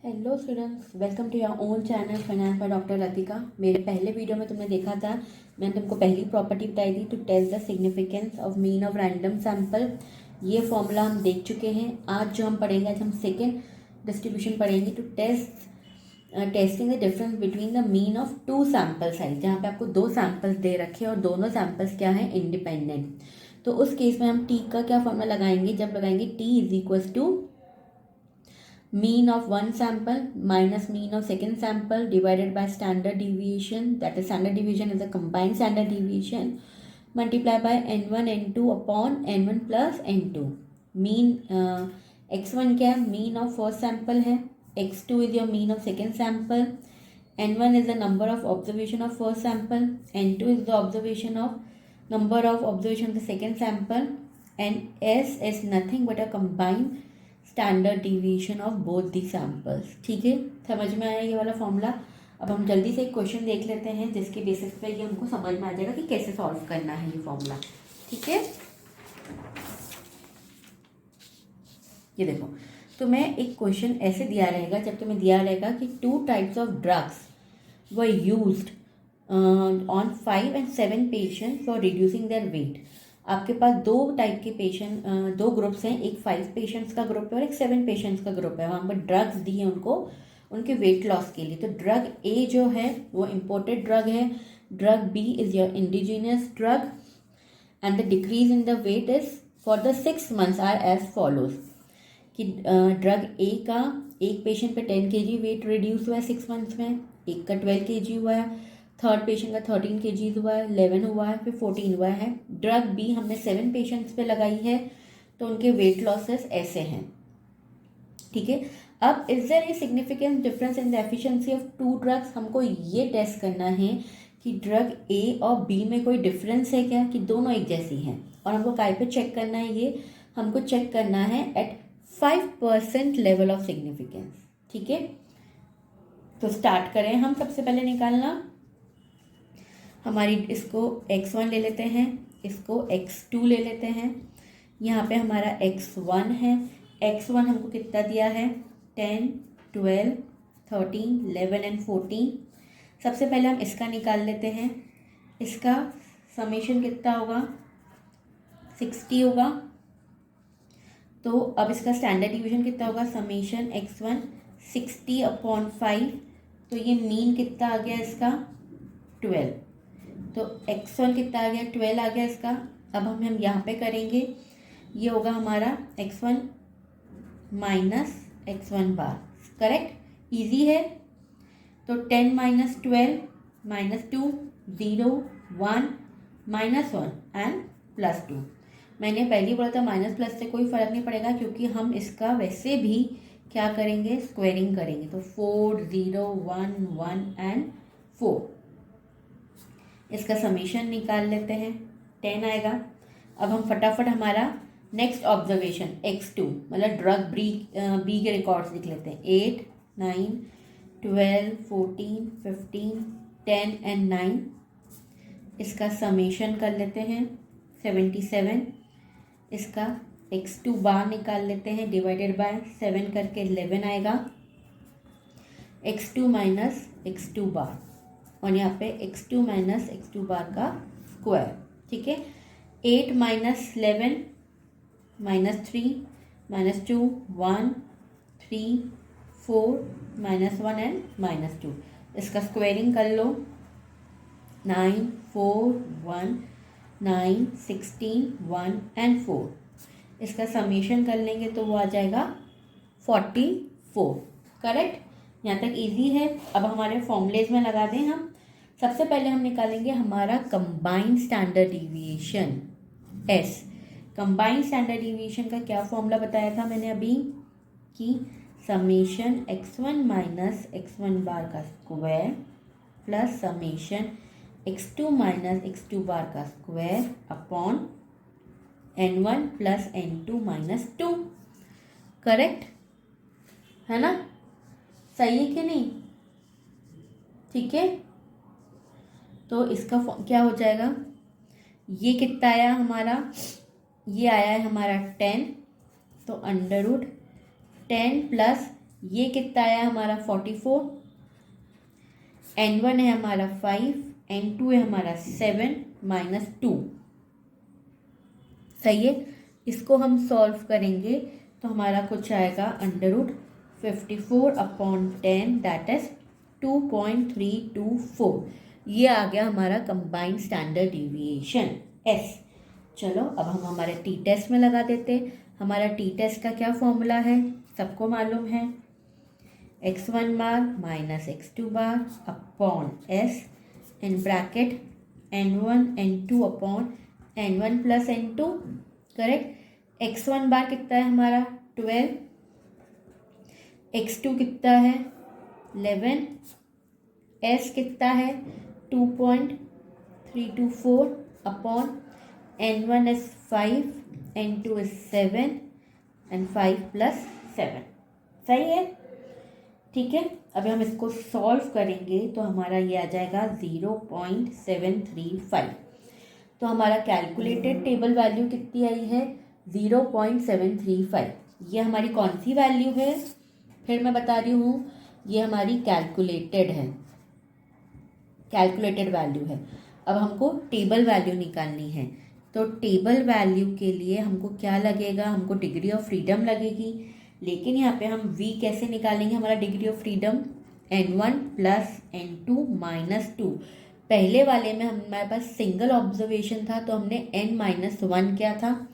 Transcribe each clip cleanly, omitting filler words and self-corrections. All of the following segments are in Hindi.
Hello students, welcome to your own channel finance by doctor Latika. मेरे पहले वीडियो में तुमने देखा था, मैंने तुमको पहली प्रॉपर्टी बताई थी to test the significance of mean of random sample. ये फॉर्मूला हम देख चुके हैं। आज जो हम पढ़ेंगे, आज हम सेकेंड डिस्ट्रीब्यूशन पढ़ेंगे to testing the difference between the mean of two sample size, जहाँ पे आपको दो सैम्पल्स दे रखे हैं और दोनों सैम्पल्स क्या है, इंडिपेंडेंट। तो उस केस में हम टी का क्या फॉर्मूला लगाएंगे, जब लगाएंगे T is equals to mean of one sample minus mean of second sample divided by standard deviation, that is standard deviation is a combined standard deviation, multiply by n1 n2 upon n1 plus n2. mean x1 क्या है, mean of first sample है, x2 is your mean of second sample, n1 is the number of observation of first sample, n2 is the observation of number of observation of the second sample, and s is nothing but a combined standard division of both the samples. ठीक है, समझ में आया ये वाला फॉर्मूला। अब हम जल्दी से एक क्वेश्चन देख लेते हैं जिसके बेसिस पे ये हमको समझ में आ जाएगा कि कैसे सॉल्व करना है ये फॉर्मूला। ठीक है, ये देखो, तुम्हें एक क्वेश्चन ऐसे दिया रहेगा, जब तुम्हें दिया रहेगा कि 2 types of drugs were used on 5 and 7 patient for reducing their weight. आपके पास दो टाइप के पेशेंट, दो ग्रुप्स हैं, एक 5 पेशेंट्स का ग्रुप है और एक 7 पेशेंट्स का ग्रुप है। वहाँ पर ड्रग्स दी है उनको उनके वेट लॉस के लिए। तो ड्रग ए जो है वो इम्पोर्टेड ड्रग है, drug B is your indigenous drug, and the decrease in the weight is for the 6 months are as follows. कि ड्रग ए का एक पेशेंट पे 10 kg वेट रिड्यूस हुआ है 6 months में, एक का 12 kg हुआ है, थर्ड पेशेंट का 13 kg हुआ है, 11 हुआ है, फिर 14 हुआ है। ड्रग बी हमने 7 पेशेंट्स पे लगाई है, तो उनके वेट लॉसेस ऐसे हैं। ठीक है, अब is there a significant difference in the efficiency of two drugs. हमको ये टेस्ट करना है कि ड्रग ए और बी में कोई डिफरेंस है क्या, कि दोनों एक जैसी हैं। और हमको काय पे चेक करना है, ये हमको चेक करना है एट 5% लेवल ऑफ सिग्निफिकेंस। ठीक है, तो स्टार्ट करें हम। सबसे पहले निकालना हमारी, इसको x1 ले लेते हैं, इसको x2 ले लेते हैं। यहाँ पे हमारा x1 है, x1 हमको कितना दिया है, 10, 12, 13, 11 एंड 14। सबसे पहले हम इसका निकाल लेते हैं। इसका समेशन कितना होगा, 60 होगा। तो अब इसका स्टैंडर्ड डिवीजन कितना होगा, समेशन x1 60/5। तो ये मीन कितना आ गया इसका, 12। तो x1 कितना आ गया, 12 आ गया इसका। अब हम यहाँ पे करेंगे, ये होगा हमारा x1 माइनस x1 बार। करेक्ट, इजी है। तो 10 माइनस 12 माइनस 2, 0, 1, -1 एंड +2। मैंने पहले बोला था माइनस प्लस से कोई फ़र्क नहीं पड़ेगा, क्योंकि हम इसका वैसे भी क्या करेंगे, स्क्वायरिंग करेंगे। तो 4, 0, 1, 1 एंड 4। इसका समीशन निकाल लेते हैं, 10 आएगा। अब हम फटाफट हमारा नेक्स्ट ऑब्जर्वेशन x2 मतलब ड्रग बी के रिकॉर्ड्स लिख लेते हैं। 8, 9, 12, 14, 15, 10 एंड 9। इसका समीशन कर लेते हैं, 77। इसका x2 बार निकाल लेते हैं, डिवाइडेड बाय 7 करके 11 आएगा। x2 माइनस x2 बार, और यहाँ पे x2 माइनस x2 बार का स्क्वायर। ठीक है, 8 माइनस 11 -3 -2 1 3 4 -1 एंड -2। इसका स्क्वायरिंग कर लो, 9 4 1 9 16 1 एंड 4। इसका समेशन कर लेंगे तो वो आ जाएगा 44। करेक्ट, यहाँ तक इजी है। अब हमारे फॉर्मूलेज में लगा दें हम। सबसे पहले हम निकालेंगे हमारा combined standard deviation S। Combined standard deviation का क्या फॉर्मूला बताया था मैंने अभी, कि समेशन x1 माइनस x1 बार का square plus summation x2 minus x2 बार का square upon n1 plus n2 minus 2। Correct है ना, सही है कि नहीं। ठीक है, तो इसका क्या हो जाएगा, ये कितना आया हमारा, ये आया है हमारा 10। तो अंडर रूट 10 प्लस ये कितना आया हमारा 44, N1 है हमारा 5, N2 है हमारा 7 माइनस 2। सही है। इसको हम सॉल्व करेंगे तो हमारा कुछ आएगा √54/10 दैट इज 2.324। ये आ गया हमारा कंबाइंड स्टैंडर्ड डिविएशन S। चलो अब हम हमारे टी टेस्ट में लगा देते। हमारा टी टेस्ट का क्या फॉर्मूला है, सबको मालूम है, x1 bar minus x2 bar upon s in bracket n1 n2 upon n1 plus n2। Correct. x1 बार कितना है हमारा 12, x2 कितना है 11, s कितना है 2.324 upon n1 is 5, n2 is 7 and 5 plus 7। सही है, ठीक है। अभी हम इसको सॉल्व करेंगे तो हमारा ये आ जाएगा 0.735। तो हमारा कैलकुलेटेड टेबल वैल्यू कितनी आई है 0.735। ये हमारी कौन सी वैल्यू है, फिर मैं बता रही हूँ, ये हमारी कैलकुलेटेड है, कैलकुलेटेड वैल्यू है। अब हमको टेबल वैल्यू निकालनी है। तो टेबल वैल्यू के लिए हमको क्या लगेगा, हमको डिग्री ऑफ फ्रीडम लगेगी। लेकिन यहाँ पे हम v कैसे निकालेंगे, हमारा degree of freedom n1 plus n2 minus 2। पहले वाले में हमारे पास सिंगल ऑब्जर्वेशन था तो हमने n-1 किया था।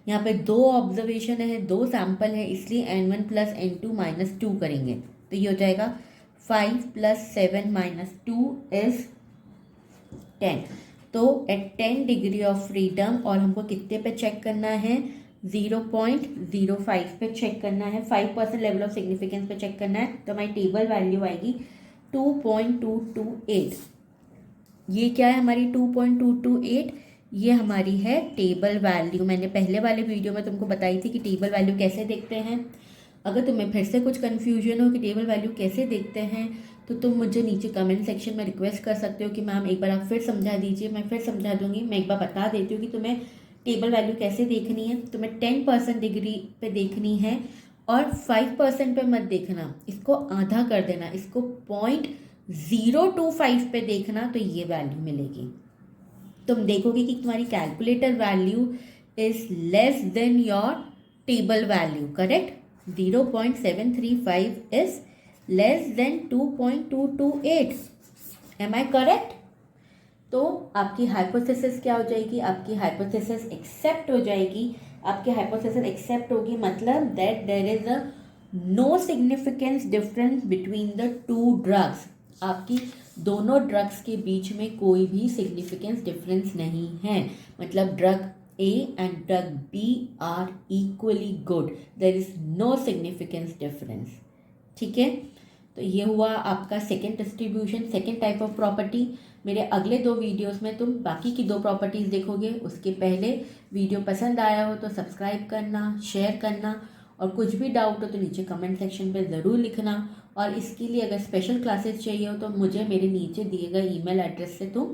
यहाँ पे 2 ऑब्जर्वेशन है, 2 सैंपल है, इसलिए n1 प्लस n2 माइनस 2 करेंगे। तो ये हो जाएगा 5 प्लस 7 माइनस 2 इज 10। तो एट 10 डिग्री ऑफ फ्रीडम, और हमको कितने पे चेक करना है 0.05 पे चेक करना है, 5% लेवल ऑफ सिग्निफिकेंस पे चेक करना है। तो हमारी टेबल वैल्यू आएगी 2.228। ये क्या है हमारी 2.228, ये हमारी है टेबल वैल्यू। मैंने पहले वाले वीडियो में तुमको बताई थी कि टेबल वैल्यू कैसे देखते हैं। अगर तुम्हें फिर से कुछ कन्फ्यूजन हो कि टेबल वैल्यू कैसे देखते हैं तो तुम मुझे नीचे कमेंट सेक्शन में रिक्वेस्ट कर सकते हो कि मैम एक बार आप फिर समझा दीजिए। मैं फिर समझा दूंगी। मैं एक बार बता देती हूँ कि तुम्हें टेबल वैल्यू कैसे देखनी है। तुम्हें 10% डिग्री पे देखनी है और 5% पे मत देखना, इसको आधा कर देना, इसको 0.025 पे देखना, तो ये वैल्यू मिलेगी। तुम देखोगे कि तुम्हारी calculator value is less than your table value. Correct. 0.735 is less than 2.228। Am I correct? तो आपकी हाइपोथेसिस क्या हो जाएगी, आपकी हाइपोथेसिस एक्सेप्ट हो जाएगी। आपकी हाइपोथेसिस एक्सेप्ट होगी मतलब that there is a no significance difference between the two drugs. आपकी दोनों ड्रग्स के बीच में कोई भी सिग्निफिकेंस डिफरेंस नहीं है। मतलब drug A and drug B are equally good, there is no significance difference. ठीक है। तो ये हुआ आपका second distribution, second type of property. मेरे अगले 2 वीडियोस में तुम बाकी की 2 प्रॉपर्टीज़ देखोगे। उसके पहले वीडियो पसंद आया हो तो सब्सक्राइब करना, शेयर करना, और कुछ भी डाउट हो तो नीचे कमेंट सेक्शन पे ज़रूर लिखना। और इसके लिए अगर स्पेशल क्लासेस चाहिए हो तो मुझे मेरे नीचे दिए गए ईमेल एड्रेस से तुम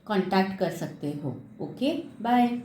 कांटेक्ट कर सकते हो। Okay, bye.